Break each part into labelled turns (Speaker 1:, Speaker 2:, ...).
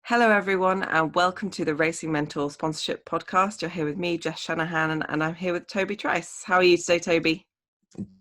Speaker 1: Hello, everyone, and welcome to the Racing Mentor Sponsorship Podcast. You're here with me, Jess Shanahan, and I'm here with Toby Trice. How are you today, Toby?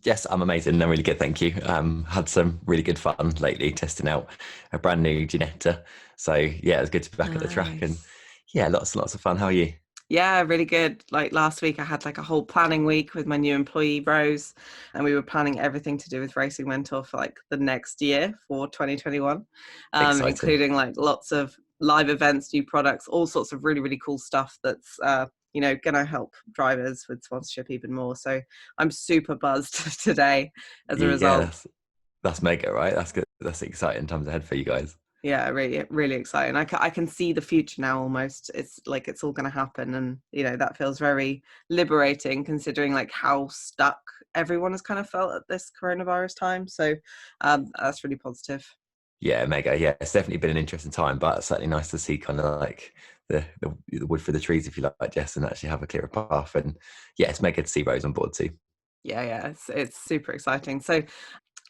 Speaker 2: Yes, I'm amazing. I'm really good, thank you. Had some really good fun lately testing out a brand new Ginetta. So yeah, it's good to be back at the track and
Speaker 1: Nice.
Speaker 2: yeah, lots of fun. How are you?
Speaker 1: Yeah, really good. Like last week, I had like a whole planning week with my new employee, Rose, and we were planning everything to do with Racing Mentor for like the next year for 2021,
Speaker 2: Exciting.
Speaker 1: including like lots of live events, new products, all sorts of really, really cool stuff that's going to help drivers with sponsorship even more. So I'm super buzzed today as a
Speaker 2: Yeah,
Speaker 1: result.
Speaker 2: that's mega, right? That's good. That's exciting times ahead for you guys.
Speaker 1: Yeah, really, really exciting. I can see the future now almost. It's like it's all going to happen. And, that feels very liberating considering like how stuck everyone has kind of felt at this coronavirus time. So that's really positive.
Speaker 2: Yeah, mega. Yeah, it's definitely been an interesting time, but it's certainly nice to see kind of like the wood for the trees, if you like, Jess, and actually have a clearer path. And yeah, it's mega to see Rose on board too.
Speaker 1: Yeah, it's super exciting. So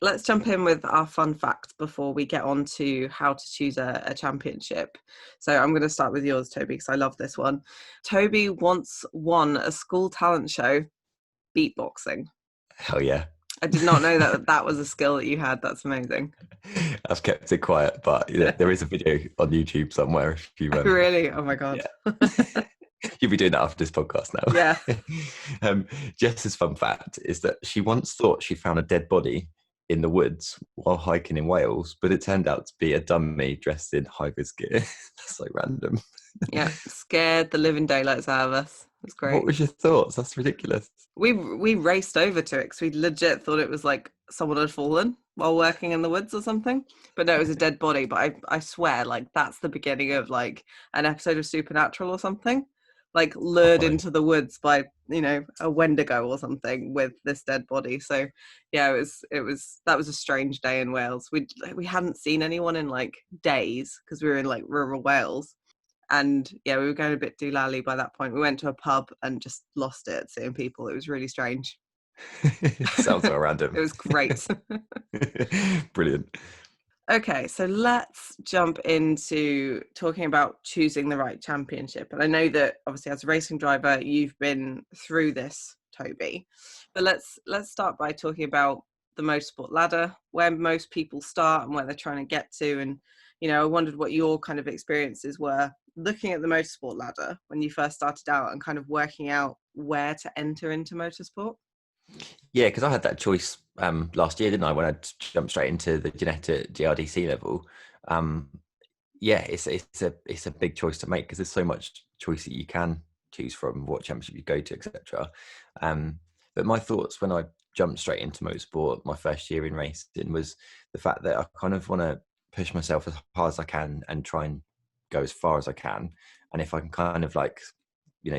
Speaker 1: let's jump in with our fun facts before we get on to how to choose a championship. So I'm going to start with yours, Toby, because I love this one. Toby once won a school talent show beatboxing.
Speaker 2: Hell yeah.
Speaker 1: I did not know that was a skill that you had. That's amazing.
Speaker 2: I've kept it quiet, but there is a video on YouTube somewhere if you
Speaker 1: Really? Oh my God.
Speaker 2: yeah. You'll be doing that after this podcast
Speaker 1: Yeah.
Speaker 2: now. Jess's fun fact is that she once thought she found a dead body in the woods while hiking in Wales, but it turned out to be a dummy dressed in high-vis gear. That's so random.
Speaker 1: Yeah. Scared the living daylights out of us. That's
Speaker 2: What
Speaker 1: great.
Speaker 2: was your thoughts? That's ridiculous.
Speaker 1: We raced over to it because we legit thought it was like someone had fallen while working in the woods or something. But no, it was a dead body. But I swear, like that's the beginning of like an episode of Supernatural or something. Like lured
Speaker 2: Oh,
Speaker 1: into the woods by a Wendigo or something with this dead body. So yeah, it was that was a strange day in Wales. We hadn't seen anyone in like days because we were in like rural Wales. And yeah, we were going a bit doolally by that point. We went to a pub and just lost it seeing people. It was really strange.
Speaker 2: sounds so
Speaker 1: It
Speaker 2: random.
Speaker 1: was great.
Speaker 2: Brilliant.
Speaker 1: Okay, so let's jump into talking about choosing the right championship. And I know that obviously as a racing driver, you've been through this, Toby. But let's start by talking about the Motorsport Ladder, where most people start and where they're trying to get to. And I wondered what your kind of experiences were looking at the Motorsport Ladder when you first started out and kind of working out where to enter into motorsport.
Speaker 2: Yeah, because I had that choice last year, didn't I? When I jumped straight into the Ginetta GRDC level. Um, yeah, it's a big choice to make because there's so much choice that you can choose from, what championship you go to, etc. But my thoughts when I jumped straight into motorsport, my first year in racing, was the fact that I kind of want to push myself as hard as I can and try and go as far as I can. And if I can kind of like,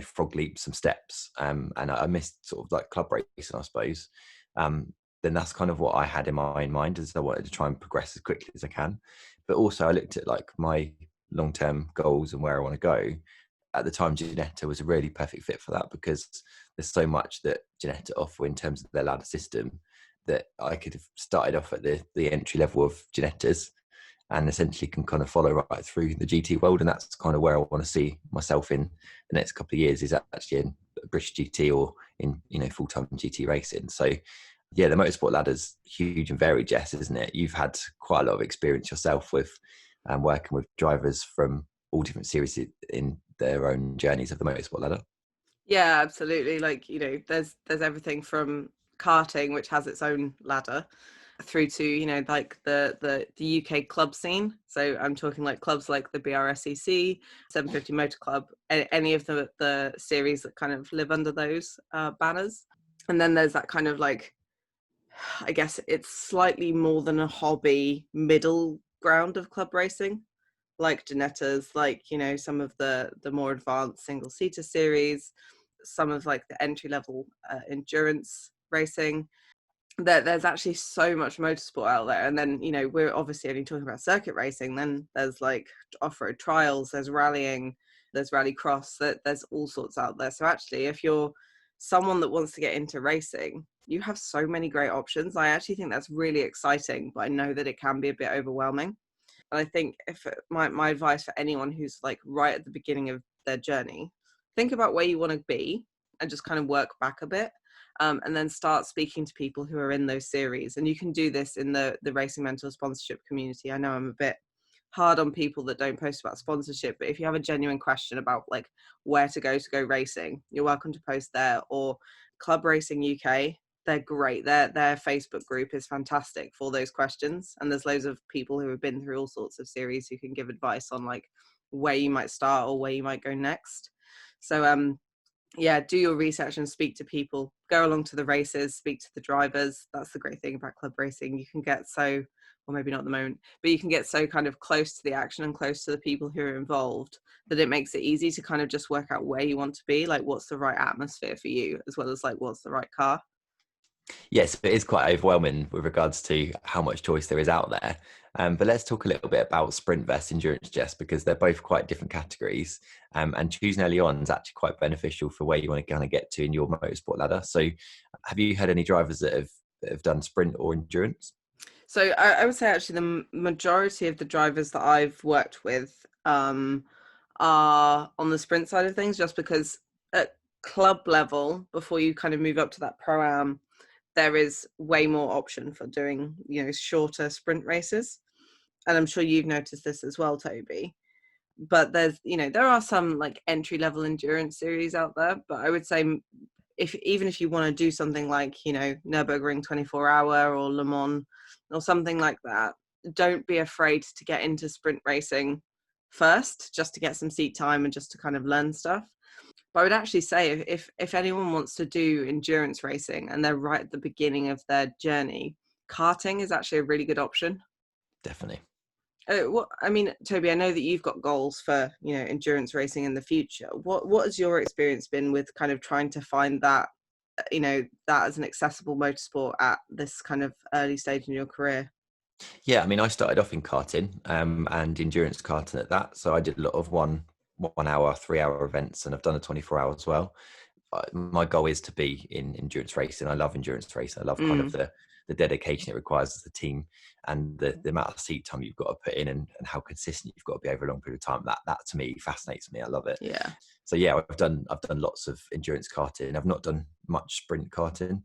Speaker 2: frog leap some steps, and I missed sort of like club racing, I suppose. Then that's kind of what I had in my mind, is I wanted to try and progress as quickly as I can. But also I looked at like my long-term goals and where I want to go. At the time, Ginetta was a really perfect fit for that because there's so much that Ginetta offer in terms of their ladder system that I could have started off at the entry level of Ginettas and essentially can kind of follow right through the GT world. And that's kind of where I want to see myself in the next couple of years, is actually in British GT or in, full-time GT racing. So yeah, the motorsport ladder's huge and varied, Jess, isn't it? You've had quite a lot of experience yourself with working with drivers from all different series in their own journeys of the motorsport ladder.
Speaker 1: Yeah, absolutely. Like, there's everything from karting, which has its own ladder, through to, like the UK club scene. So I'm talking like clubs like the BRSEC, 750 Motor Club, any of the series that kind of live under those banners. And then there's that kind of like, I guess it's slightly more than a hobby middle ground of club racing, like Ginetta's, like, some of the more advanced single seater series, some of like the entry level endurance racing. There's actually so much motorsport out there. And then, we're obviously only talking about circuit racing. Then there's like off-road trials, there's rallying, there's rallycross, there's all sorts out there. So actually, if you're someone that wants to get into racing, you have so many great options. I actually think that's really exciting, but I know that it can be a bit overwhelming. And I think if my advice for anyone who's like right at the beginning of their journey, think about where you want to be and just kind of work back a bit. And then start speaking to people who are in those series. And you can do this in the Racing Mentor sponsorship community. I know I'm a bit hard on people that don't post about sponsorship, but if you have a genuine question about like where to go racing, you're welcome to post there. Or Club Racing UK, they're great. Their Facebook group is fantastic for those questions, and there's loads of people who have been through all sorts of series who can give advice on like where you might start or where you might go next. So yeah, do your research and speak to people, go along to the races, speak to the drivers. That's the great thing about club racing. You can get so, well, maybe not at the moment, but you can get so kind of close to the action and close to the people who are involved that it makes it easy to kind of just work out where you want to be, like what's the right atmosphere for you, as well as like what's the right car.
Speaker 2: Yes, it is quite overwhelming with regards to how much choice there is out there. But let's talk a little bit about sprint versus endurance, Jess, because they're both quite different categories. And choosing early on is actually quite beneficial for where you want to kind of get to in your motorsport ladder. So have you had any drivers that have done sprint or endurance?
Speaker 1: So I would say actually the majority of the drivers that I've worked with are on the sprint side of things, just because at club level, before you kind of move up to that pro-am, there is way more option for doing, you know, shorter sprint races. And I'm sure you've noticed this as well, Toby. But there's, you know, there are some like entry level endurance series out there, but I would say if even if you want to do something like, you know, Nürburgring 24-hour or Le Mans or something like that, don't be afraid to get into sprint racing first, just to get some seat time and just to kind of learn stuff. But I would actually say if anyone wants to do endurance racing and they're right at the beginning of their journey, karting is actually a really good option.
Speaker 2: Definitely.
Speaker 1: What I mean, Toby, I know that you've got goals for, you know, endurance racing in the future. What has your experience been with kind of trying to find that, you know, that as an accessible motorsport at this kind of early stage in your career?
Speaker 2: Yeah, I mean, I started off in karting and endurance karting at that. So I did a lot of 1 hour, 3 hour events, and I've done a 24 hour as well. My goal is to be in endurance racing. I love endurance racing. I love kind of the dedication it requires as a team, and the amount of seat time you've got to put in, and how consistent you've got to be over a long period of time. That to me fascinates me. I love it.
Speaker 1: Yeah.
Speaker 2: So yeah, I've done lots of endurance karting. I've not done much sprint karting,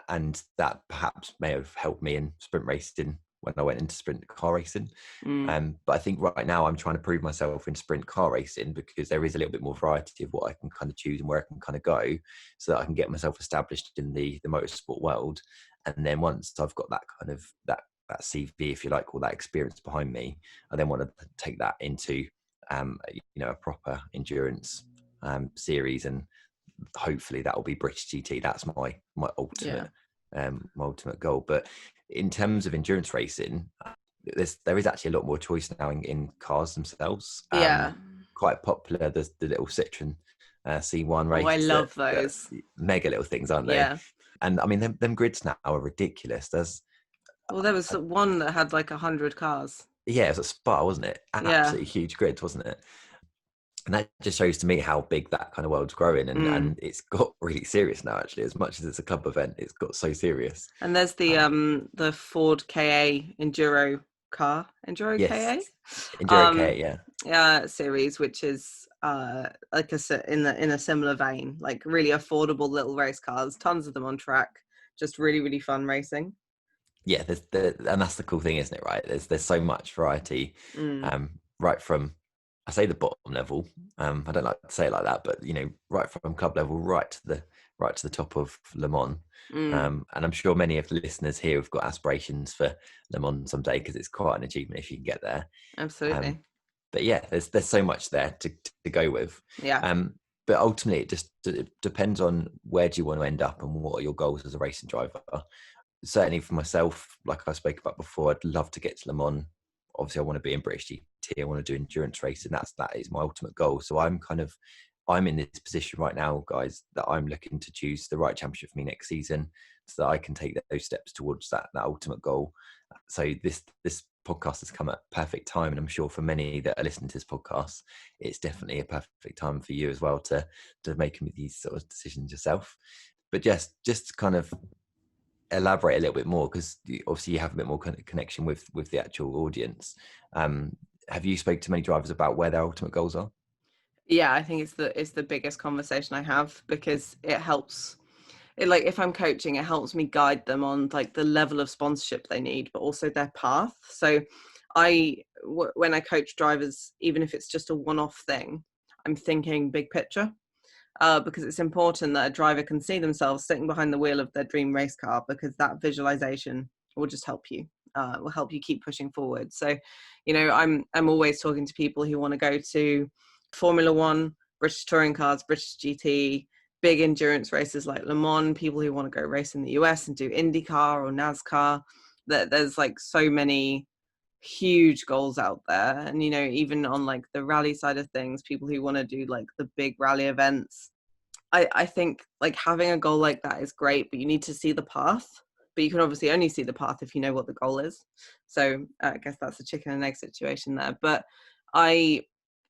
Speaker 2: and that perhaps may have helped me in sprint racing when I went into sprint car racing. But I think right now I'm trying to prove myself in sprint car racing, because there is a little bit more variety of what I can kind of choose and where I can kind of go, so that I can get myself established in the motorsport world. And then once I've got that kind of that CV, if you like, all that experience behind me, I then want to take that into you know, a proper endurance series, and hopefully that will be British GT. That's my ultimate my ultimate goal. But in terms of endurance racing, there is actually a lot more choice now in cars themselves.
Speaker 1: Yeah.
Speaker 2: Quite popular. There's the little Citroen C1
Speaker 1: Oh, I
Speaker 2: race
Speaker 1: love
Speaker 2: that
Speaker 1: those.
Speaker 2: mega little things, aren't they?
Speaker 1: Yeah.
Speaker 2: And I mean, them grids now are ridiculous. There's
Speaker 1: Well, there was one that had like 100 cars.
Speaker 2: yeah, it was a Spa, wasn't it?
Speaker 1: Yeah.
Speaker 2: Absolutely huge grids, wasn't it? And that just shows to me how big that kind of world's growing, and it's got really serious now. Actually, as much as it's a club event, it's got so serious.
Speaker 1: And there's the Ford KA Enduro
Speaker 2: Yes,
Speaker 1: KA
Speaker 2: Enduro K, yeah.
Speaker 1: series, which is like in a similar vein, like really affordable little race cars, tons of them on track, just really really fun racing.
Speaker 2: Yeah, and that's the cool thing, isn't it? Right, there's so much variety, right from, I say, the bottom level. I don't like to say it like that, but you know, right from club level, right to the top of Le Mans. And I'm sure many of the listeners here have got aspirations for Le Mans someday, because it's quite an achievement if you can get there.
Speaker 1: Absolutely.
Speaker 2: But yeah, there's so much there to go with.
Speaker 1: Yeah.
Speaker 2: But ultimately, it depends on where do you want to end up and what are your goals as a racing driver. Certainly for myself, like I spoke about before, I'd love to get to Le Mans. Obviously, I want to be in British GT. I want to do endurance racing. That is my ultimate goal. So I'm in this position right now, guys, that I'm looking to choose the right championship for me next season, so that I can take those steps towards that ultimate goal. So this podcast has come at perfect time, and I'm sure for many that are listening to this podcast, it's definitely a perfect time for you as well to make these sort of decisions yourself. But just kind of elaborate a little bit more, because obviously you have a bit more connection with the actual audience. Have you spoke to many drivers about where their ultimate goals are?
Speaker 1: Yeah, I think it's the biggest conversation I have, because it helps. Like if I'm coaching, it helps me guide them on like the level of sponsorship they need, but also their path. So when I coach drivers, even if it's just a one-off thing, I'm thinking big picture, because it's important that a driver can see themselves sitting behind the wheel of their dream race car, because that visualization will just help you, will help you keep pushing forward. So, I'm always talking to people who want to go to Formula One, British touring cars, British GT, big endurance races like Le Mans, people who want to go race in the US and do IndyCar or NASCAR. That there's like so many huge goals out there, and even on like the rally side of things, people who want to do like the big rally events. I think like having a goal like that is great, but you need to see the path. But you can obviously only see the path if you know what the goal is. So I guess that's a chicken and egg situation there. But I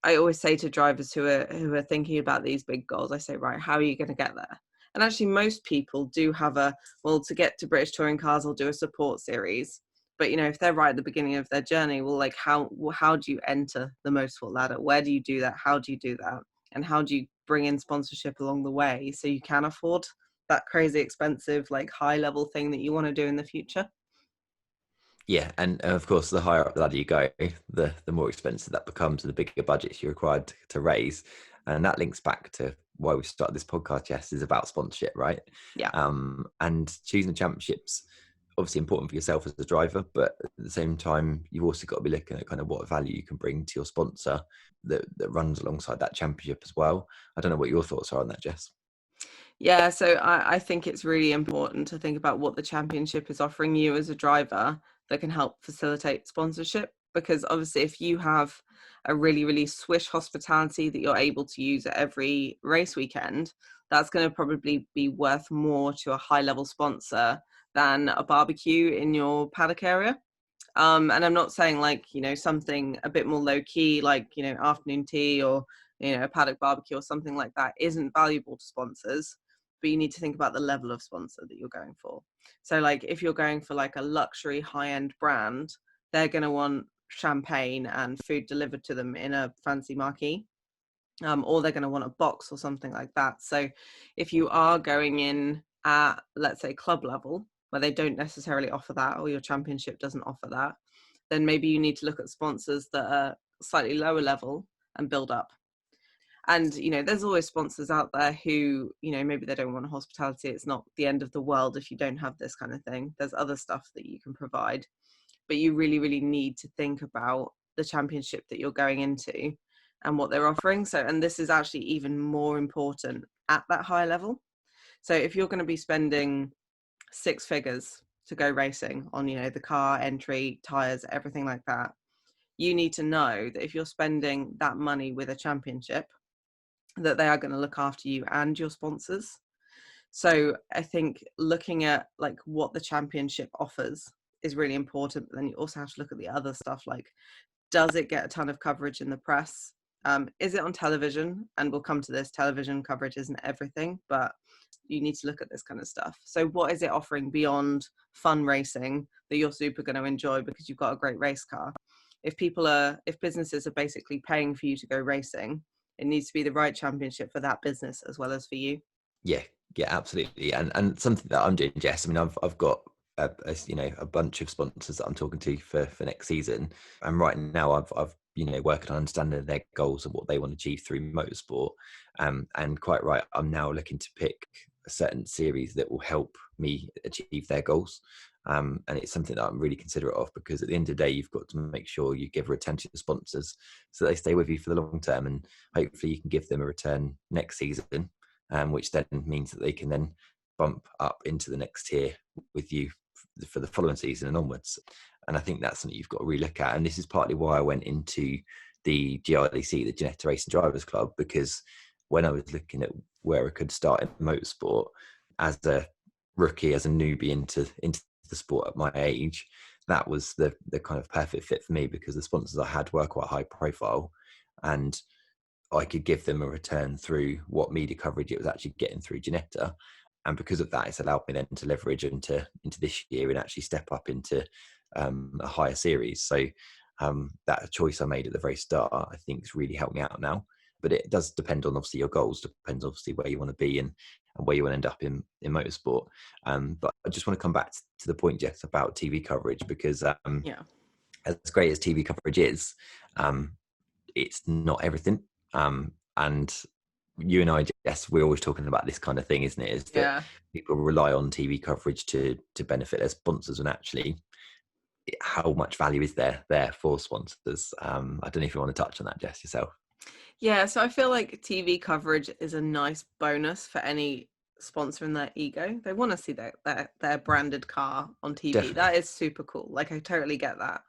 Speaker 1: I always say to drivers who are thinking about these big goals, I say, right, how are you going to get there? And actually, most people do have to get to British touring cars, I'll do a support series. But if they're right at the beginning of their journey, well, like how do you enter the motorsport ladder? Where do you do that? How do you do that? And how do you bring in sponsorship along the way so you can afford that crazy expensive, like high level thing that you want to do in the future?
Speaker 2: Yeah, and of course, the higher up the ladder you go, the more expensive that becomes, and the bigger budgets you're required to raise. And that links back to why we started this podcast. Yes, is about sponsorship, right?
Speaker 1: Yeah.
Speaker 2: And choosing the championships, obviously important for yourself as a driver, but at the same time, you've also got to be looking at kind of what value you can bring to your sponsor that runs alongside that championship as well. I don't know what your thoughts are on that, Jess.
Speaker 1: Yeah, so I think it's really important to think about what the championship is offering you as a driver that can help facilitate sponsorship. Because obviously, if you have a really, really swish hospitality that you're able to use at every race weekend, that's going to probably be worth more to a high level sponsor than a barbecue in your paddock area. And I'm not saying like, something a bit more low key, like, afternoon tea or, a paddock barbecue or something like that isn't valuable to sponsors, but you need to think about the level of sponsor that you're going for. So like if you're going for like a luxury high end brand, they're going to want champagne and food delivered to them in a fancy marquee. Or they're going to want a box or something like that. So if you are going in at, let's say, club level, where they don't necessarily offer that, or your championship doesn't offer that, then maybe you need to look at sponsors that are slightly lower level and build up. And there's always sponsors out there who, maybe they don't want hospitality. It's not the end of the world if you don't have this kind of thing. There's other stuff that you can provide, but you really, really need to think about the championship that you're going into and what they're offering. So, and this is actually even more important at that high level. So if you're going to be spending six figures to go racing on, the car, entry, tires, everything like that, you need to know that if you're spending that money with a championship, that they are going to look after you and your sponsors. So I think looking at like what the championship offers is really important, but then you also have to look at the other stuff, like does it get a ton of coverage in the press? Is it on television? And we'll come to this, television coverage isn't everything, but you need to look at this kind of stuff. So what is it offering beyond fun racing that you're super going to enjoy because you've got a great race car? If businesses are basically paying for you to go racing, it needs to be the right championship for that business as well as for you.
Speaker 2: Yeah, yeah, absolutely. And something that I'm doing, Jess. I mean, I've got a bunch of sponsors that I'm talking to for next season, and right now I've working on understanding their goals and what they want to achieve through motorsport. And quite right, I'm now looking to pick a certain series that will help me achieve their goals. And it's something that I'm really considerate of, because at the end of the day, you've got to make sure you give return to the sponsors so they stay with you for the long term, and hopefully you can give them a return next season, which then means that they can then bump up into the next tier with you for the following season and onwards. And I think that's something you've got to really look at. And this is partly why I went into the GRDC, the Ginetta Racing Drivers Club, because when I was looking at where I could start in motorsport as a rookie, as a newbie into the sport at my age, that was the kind of perfect fit for me, because the sponsors I had were quite high profile, and I could give them a return through what media coverage it was actually getting through Ginetta. And because of that, it's allowed me then to leverage into this year and actually step up into a higher series. So that choice I made at the very start, I think, has really helped me out now. But it does depend on obviously your goals, depends obviously where you want to be and where you want to end up in motorsport. But I just want to come back to the point, Jess, about TV coverage, because
Speaker 1: Yeah.
Speaker 2: as great as TV coverage is, it's not everything. And you and I, Jess, we're always talking about this kind of thing, isn't it? Is that
Speaker 1: Yeah.
Speaker 2: people rely on TV coverage to benefit their sponsors, and actually, how much value is there for sponsors? I don't know if you want to touch on that, Jess, yourself.
Speaker 1: Yeah, so I feel like TV coverage is a nice bonus for any sponsor in their ego. They want to see their branded car on TV. That
Speaker 2: Definitely.
Speaker 1: is super cool. Like, I totally get that.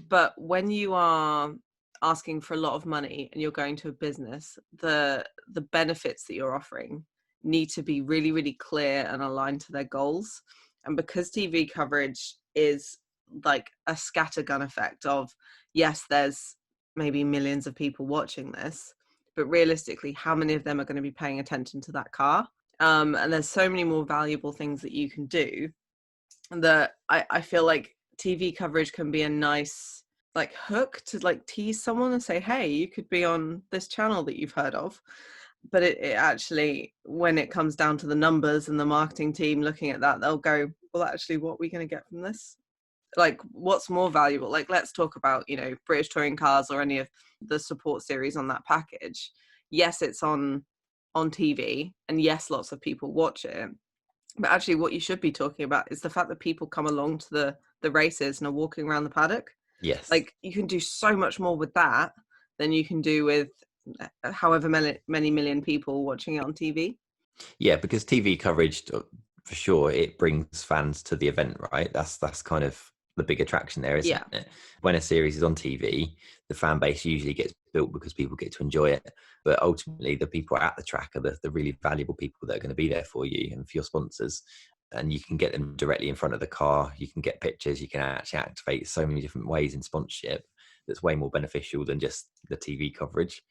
Speaker 1: But when you are asking for a lot of money and you're going to a business, the benefits that you're offering need to be really, really clear and aligned to their goals. And because TV coverage is like a scattergun effect of, yes, there's maybe millions of people watching this, but realistically, how many of them are going to be paying attention to that car? And there's so many more valuable things that you can do that I feel like TV coverage can be a nice like hook to like tease someone and say, hey, you could be on this channel that you've heard of. But it actually, when it comes down to the numbers and the marketing team looking at that, they'll go, well, actually, what are we going to get from this? Like, what's more valuable? Like, let's talk about, British touring cars or any of the support series on that package. Yes, it's on TV, and yes, lots of people watch it. But actually, what you should be talking about is the fact that people come along to the races and are walking around the paddock.
Speaker 2: Yes.
Speaker 1: Like, you can do so much more with that than you can do with however many million people watching it on TV.
Speaker 2: Yeah, because TV coverage, for sure, it brings fans to the event, right? That's kind of the big attraction there, isn't
Speaker 1: Yeah,
Speaker 2: it? When a series is on TV, the fan base usually gets built because people get to enjoy it. But ultimately, the people at the track are the really valuable people that are going to be there for you and for your sponsors. And you can get them directly in front of the car. You can get pictures. You can actually activate so many different ways in sponsorship that's way more beneficial than just the TV coverage.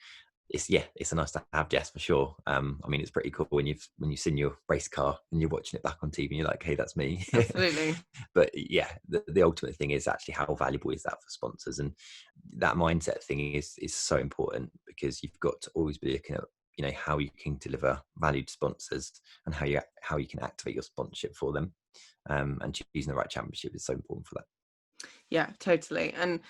Speaker 2: It's a nice to have, Jess, for sure. I mean, it's pretty cool when you've seen your race car and you're watching it back on TV and you're like, hey, that's me.
Speaker 1: absolutely.
Speaker 2: But yeah, the ultimate thing is actually how valuable is that for sponsors, and that mindset thing is so important, because you've got to always be looking at how you can deliver value to sponsors and how you can activate your sponsorship for them, and choosing the right championship is so important for that.
Speaker 1: Yeah, totally. And,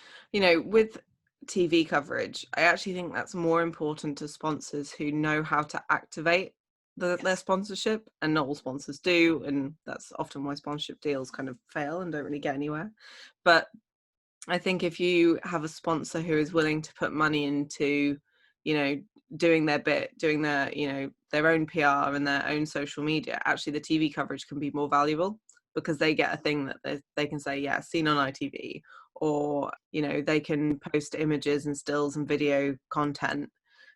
Speaker 1: with TV coverage, I actually think that's more important to sponsors who know how to activate their sponsorship, and not all sponsors do. And that's often why sponsorship deals kind of fail and don't really get anywhere. But I think if you have a sponsor who is willing to put money into, doing their bit, doing their own PR and their own social media, actually the TV coverage can be more valuable because they get a thing that they can say, yeah, seen on ITV, or, they can post images and stills and video content.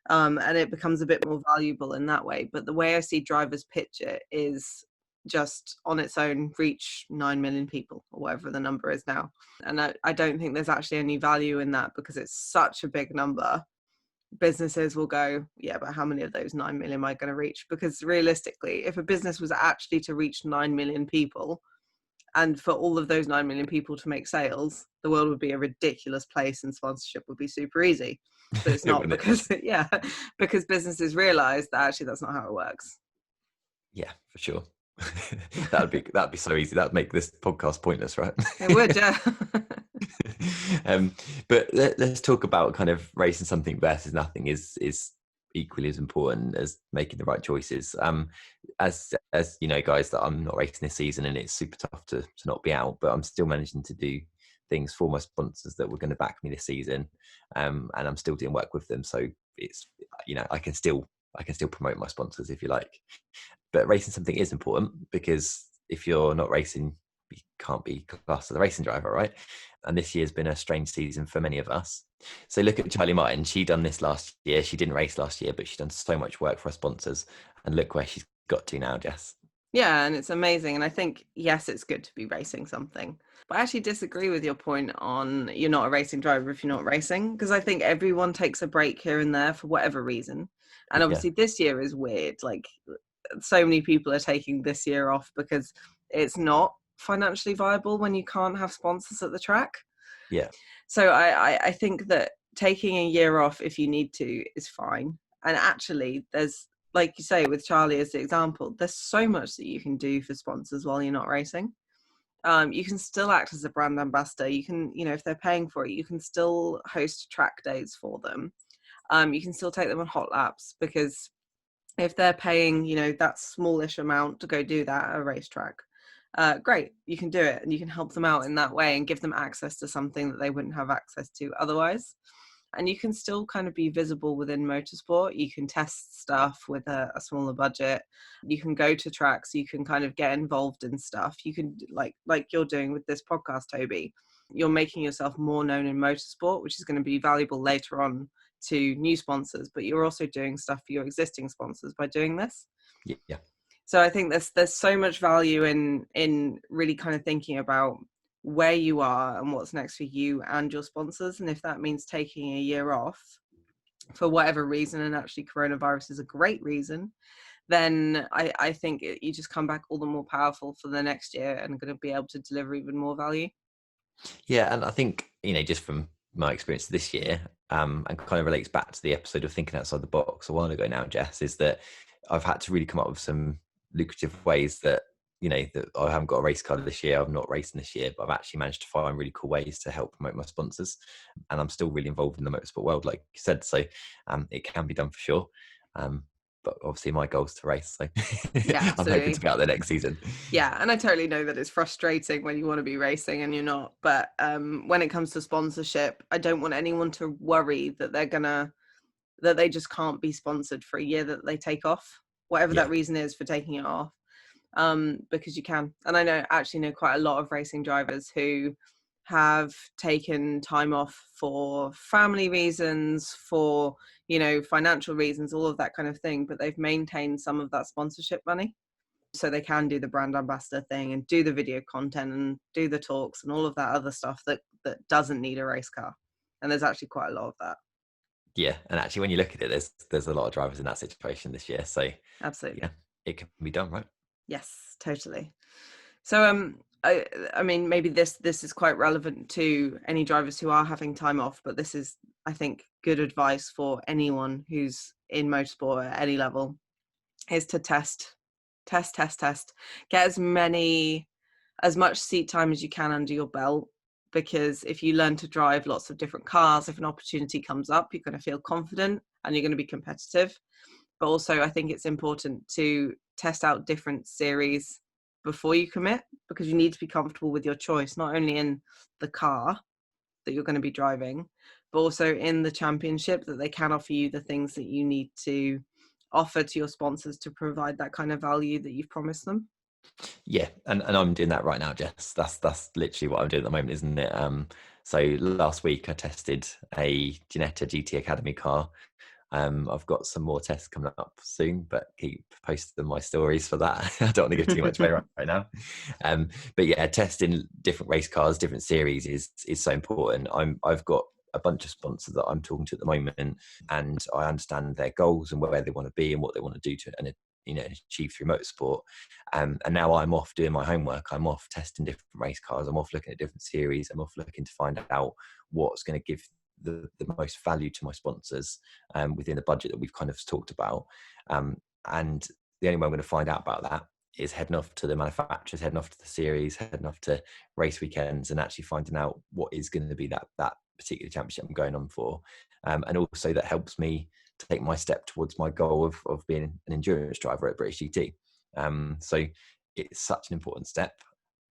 Speaker 1: And it becomes a bit more valuable in that way. But the way I see drivers pitch it is just on its own reach 9 million people or whatever the number is now. And I don't think there's actually any value in that because it's such a big number. Businesses will go, yeah, but how many of those 9 million am I going to reach? Because realistically, if a business was actually to reach 9 million people, and for all of those 9 million people to make sales, the world would be a ridiculous place and sponsorship would be super easy. But it's not, because, yeah, because businesses realize that actually that's not how it works.
Speaker 2: Yeah, for sure. that'd be so easy. That'd make this podcast pointless, right?
Speaker 1: It would, yeah.
Speaker 2: But let's talk about kind of racing something versus nothing is equally as important as making the right choices. As you know, guys, that I'm not racing this season and it's super tough to not be out, but I'm still managing to do things for my sponsors that were going to back me this season, and I'm still doing work with them. So it's I can still promote my sponsors if you like. But racing something is important, because if you're not racing, you can't be classed as a racing driver, right? And this year's been a strange season for many of us. So look at Charlie Martin. She done this last year. She didn't race last year, but she's done so much work for her sponsors. And look where she's got to now, Jess.
Speaker 1: Yeah, and it's amazing. And I think, yes, it's good to be racing something. But I actually disagree with your point on you're not a racing driver if you're not racing, because I think everyone takes a break here and there for whatever reason. And
Speaker 2: Yeah.
Speaker 1: obviously this year is weird. Like, so many people are taking this year off because it's not financially viable when you can't have sponsors at the track.
Speaker 2: Yeah.
Speaker 1: So I think that taking a year off if you need to is fine. And actually, there's, like you say, with Charlie as the example, there's so much that you can do for sponsors while you're not racing. You can still act as a brand ambassador. You can, if they're paying for it, you can still host track days for them. You can still take them on hot laps, because if they're paying, that smallish amount to go do that at a racetrack, great, you can do it, and you can help them out in that way and give them access to something that they wouldn't have access to otherwise. And you can still kind of be visible within motorsport. You can test stuff with a smaller budget. You can go to tracks. You can kind of get involved in stuff. You can, like you're doing with this podcast, Toby. You're making yourself more known in motorsport, which is going to be valuable later on to new sponsors. But you're also doing stuff for your existing sponsors by doing this.
Speaker 2: Yeah.
Speaker 1: So I think there's so much value in really kind of thinking about where you are and what's next for you and your sponsors. And if that means taking a year off for whatever reason, and actually coronavirus is a great reason, then I think you just come back all the more powerful for the next year and going to be able to deliver even more value.
Speaker 2: Yeah, and I think, just from my experience this year, and kind of relates back to the episode of thinking outside the box a while ago now, Jess, is that I've had to really come up with some lucrative ways that, that I haven't got a race car this year, I'm not racing this year, but I've actually managed to find really cool ways to help promote my sponsors. And I'm still really involved in the motorsport world, like you said. So it can be done for sure. But obviously my goal is to race. So
Speaker 1: Yeah,
Speaker 2: I'm hoping
Speaker 1: absolutely.
Speaker 2: to be out there next season.
Speaker 1: Yeah, and I totally know that it's frustrating when you want to be racing and you're not. But when it comes to sponsorship, I don't want anyone to worry that that they just can't be sponsored for a year that they take off, whatever that reason is for taking it off, because you can. And I actually know quite a lot of racing drivers who have taken time off for family reasons, for financial reasons, all of that kind of thing, but they've maintained some of that sponsorship money so they can do the brand ambassador thing and do the video content and do the talks and all of that other stuff that doesn't need a race car. And there's actually quite a lot of that.
Speaker 2: Yeah, and actually, when you look at it, there's a lot of drivers in that situation this year. So
Speaker 1: Absolutely.
Speaker 2: yeah, it can be done, right?
Speaker 1: Yes, totally. So I mean, maybe this is quite relevant to any drivers who are having time off, but this is, I think, good advice for anyone who's in motorsport at any level, is to test. Get as much seat time as you can under your belt, because if you learn to drive lots of different cars, if an opportunity comes up, you're going to feel confident and you're going to be competitive. But also, I think it's important to test out different series before you commit, because you need to be comfortable with your choice, not only in the car that you're going to be driving, but also in the championship, that they can offer you the things that you need to offer to your sponsors to provide that kind of value that you've promised them.
Speaker 2: Yeah, and I'm doing that right now, Jess. That's literally what I'm doing at the moment, isn't it? So last week I tested a Ginetta GT Academy car. I've got some more tests coming up soon, but keep posting my stories for that. I don't want to give too much away right now. But yeah, testing different race cars, different series is so important. I've got a bunch of sponsors that I'm talking to at the moment, and I understand their goals and where they want to be and what they want to do to achieve through motorsport. And now I'm off doing my homework. I'm off testing different race cars. I'm off looking at different series. I'm off looking to find out what's going to give the most value to my sponsors within the budget that we've kind of talked about. And the only way I'm going to find out about that is heading off to the manufacturers, heading off to the series, heading off to race weekends, and actually finding out what is going to be that particular championship I'm going on for. And also that helps me to take my step towards my goal of being an endurance driver at British GT. So it's such an important step.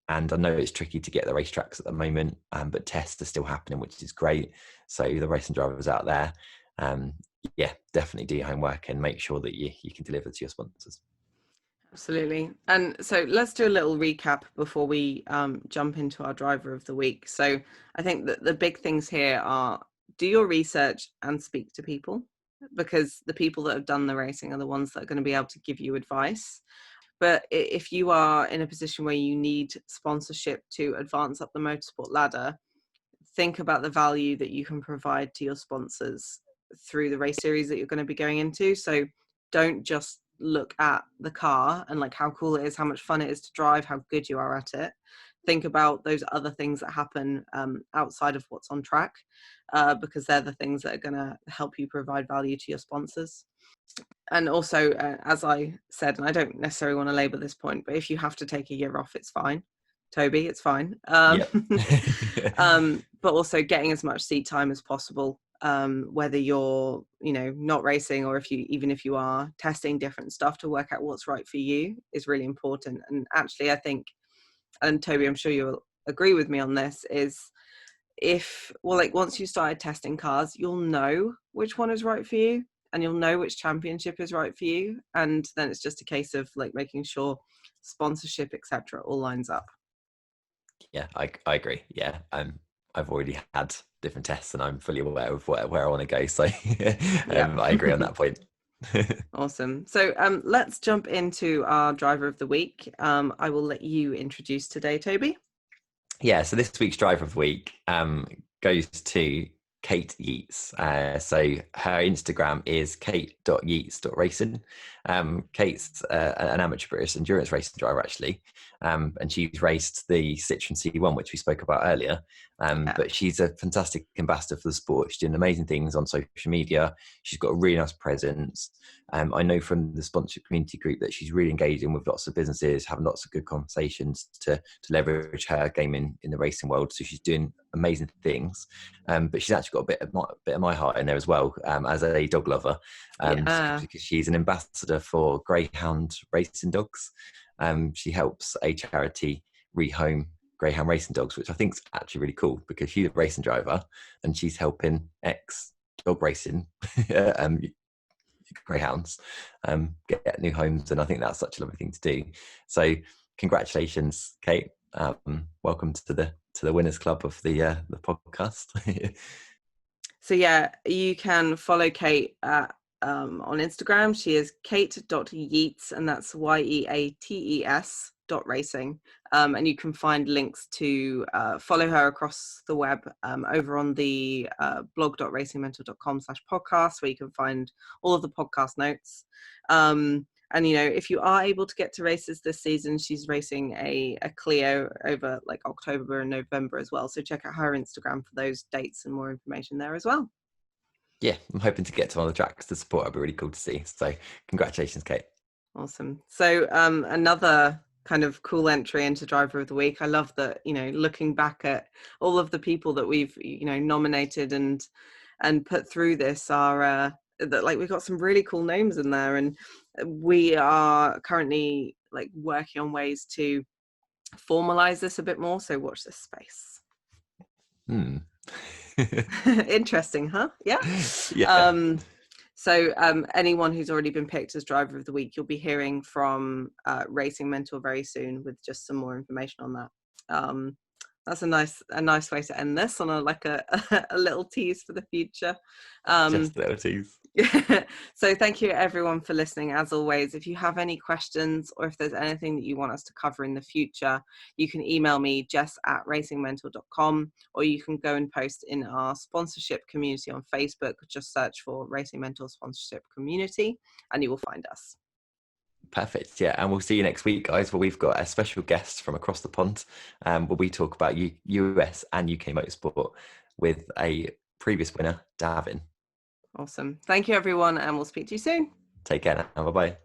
Speaker 2: And I know it's tricky to get the racetracks at the moment, but tests are still happening, which is great. So the racing drivers out there, yeah, definitely do your homework and make sure that you can deliver to your sponsors.
Speaker 1: Absolutely. And so let's do a little recap before we jump into our driver of the week. So I think that the big things here are: do your research and speak to people, because the people that have done the racing are the ones that are going to be able to give you advice. But if you are in a position where you need sponsorship to advance up the motorsport ladder, think about the value that you can provide to your sponsors through the race series that you're going to be going into. So don't just look at the car and like how cool it is, how much fun it is to drive, how good you are at it, think about those other things that happen outside of what's on track, because they're the things that are going to help you provide value to your sponsors. And also, as I said, and I don't necessarily want to label this point, but if you have to take a year off, it's fine. Toby, it's fine.
Speaker 2: Yep.
Speaker 1: But also getting as much seat time as possible, whether you're, not racing, or even if you are, testing different stuff to work out what's right for you is really important. And actually, I think, and Toby, I'm sure you'll agree with me on this, is once you started testing cars, you'll know which one is right for you, and you'll know which championship is right for you. And then it's just a case of like making sure sponsorship, etc., all lines up.
Speaker 2: Yeah, I agree. Yeah, I've already had different tests, and I'm fully aware of where I want to go. So
Speaker 1: Yeah.
Speaker 2: I agree on that point.
Speaker 1: Awesome. So let's jump into our driver of the week. I will let you introduce today, Toby.
Speaker 2: Yeah, so this week's driver of the week goes to Kate Yeats. So her Instagram is kate.yeats.racing. Kate's an amateur British endurance racing driver, actually. And she's raced the Citroen C1, which we spoke about earlier. But she's a fantastic ambassador for the sport. She's doing amazing things on social media. She's got a really nice presence. I know from the sponsorship community group that she's really engaging with lots of businesses, having lots of good conversations to leverage her game in the racing world. So she's doing amazing things. But she's actually got a bit of my heart in there as well, as a dog lover, because she's an ambassador for Greyhound racing dogs. She helps a charity rehome Greyhound racing dogs, which I think is actually really cool, because she's a racing driver and she's helping ex dog racing greyhounds get new homes, and I think that's such a lovely thing to do. So congratulations, Kate. Welcome to the winners club of the podcast.
Speaker 1: So yeah, you can follow Kate on Instagram. She is kate.yeats, and that's YEATES.racing. And you can find links to follow her across the web over on the blog.racingmental.com/podcast, where you can find all of the podcast notes. And if you are able to get to races this season, she's racing a Clio over like October and November as well. So check out her Instagram for those dates and more information there as well.
Speaker 2: Yeah, I'm hoping to get to one of the tracks to support. It'd be really cool to see. So congratulations, Kate.
Speaker 1: Awesome. So another kind of cool entry into driver of the week. I love that, looking back at all of the people that we've, nominated and put through this are that, like, we've got some really cool names in there, and we are currently like working on ways to formalize this a bit more. So watch this space. Interesting, huh? Yeah.
Speaker 2: Yeah.
Speaker 1: So anyone who's already been picked as driver of the week, you'll be hearing from Racing Mentor very soon with just some more information on that. That's a nice way to end this on a little tease for the future.
Speaker 2: Just a little tease.
Speaker 1: So thank you everyone for listening. As always, if you have any questions, or if there's anything that you want us to cover in the future, you can email me, jess@racingmental.com, or you can go and post in our sponsorship community on Facebook. Just search for Racing Mental Sponsorship Community and you will find us.
Speaker 2: Perfect. Yeah, and we'll see you next week, guys, where we've got a special guest from across the pond, where we talk about US and UK motorsport with a previous winner, Davin.
Speaker 1: Awesome. Thank you, everyone, and we'll speak to you soon.
Speaker 2: Take care now. Bye-bye.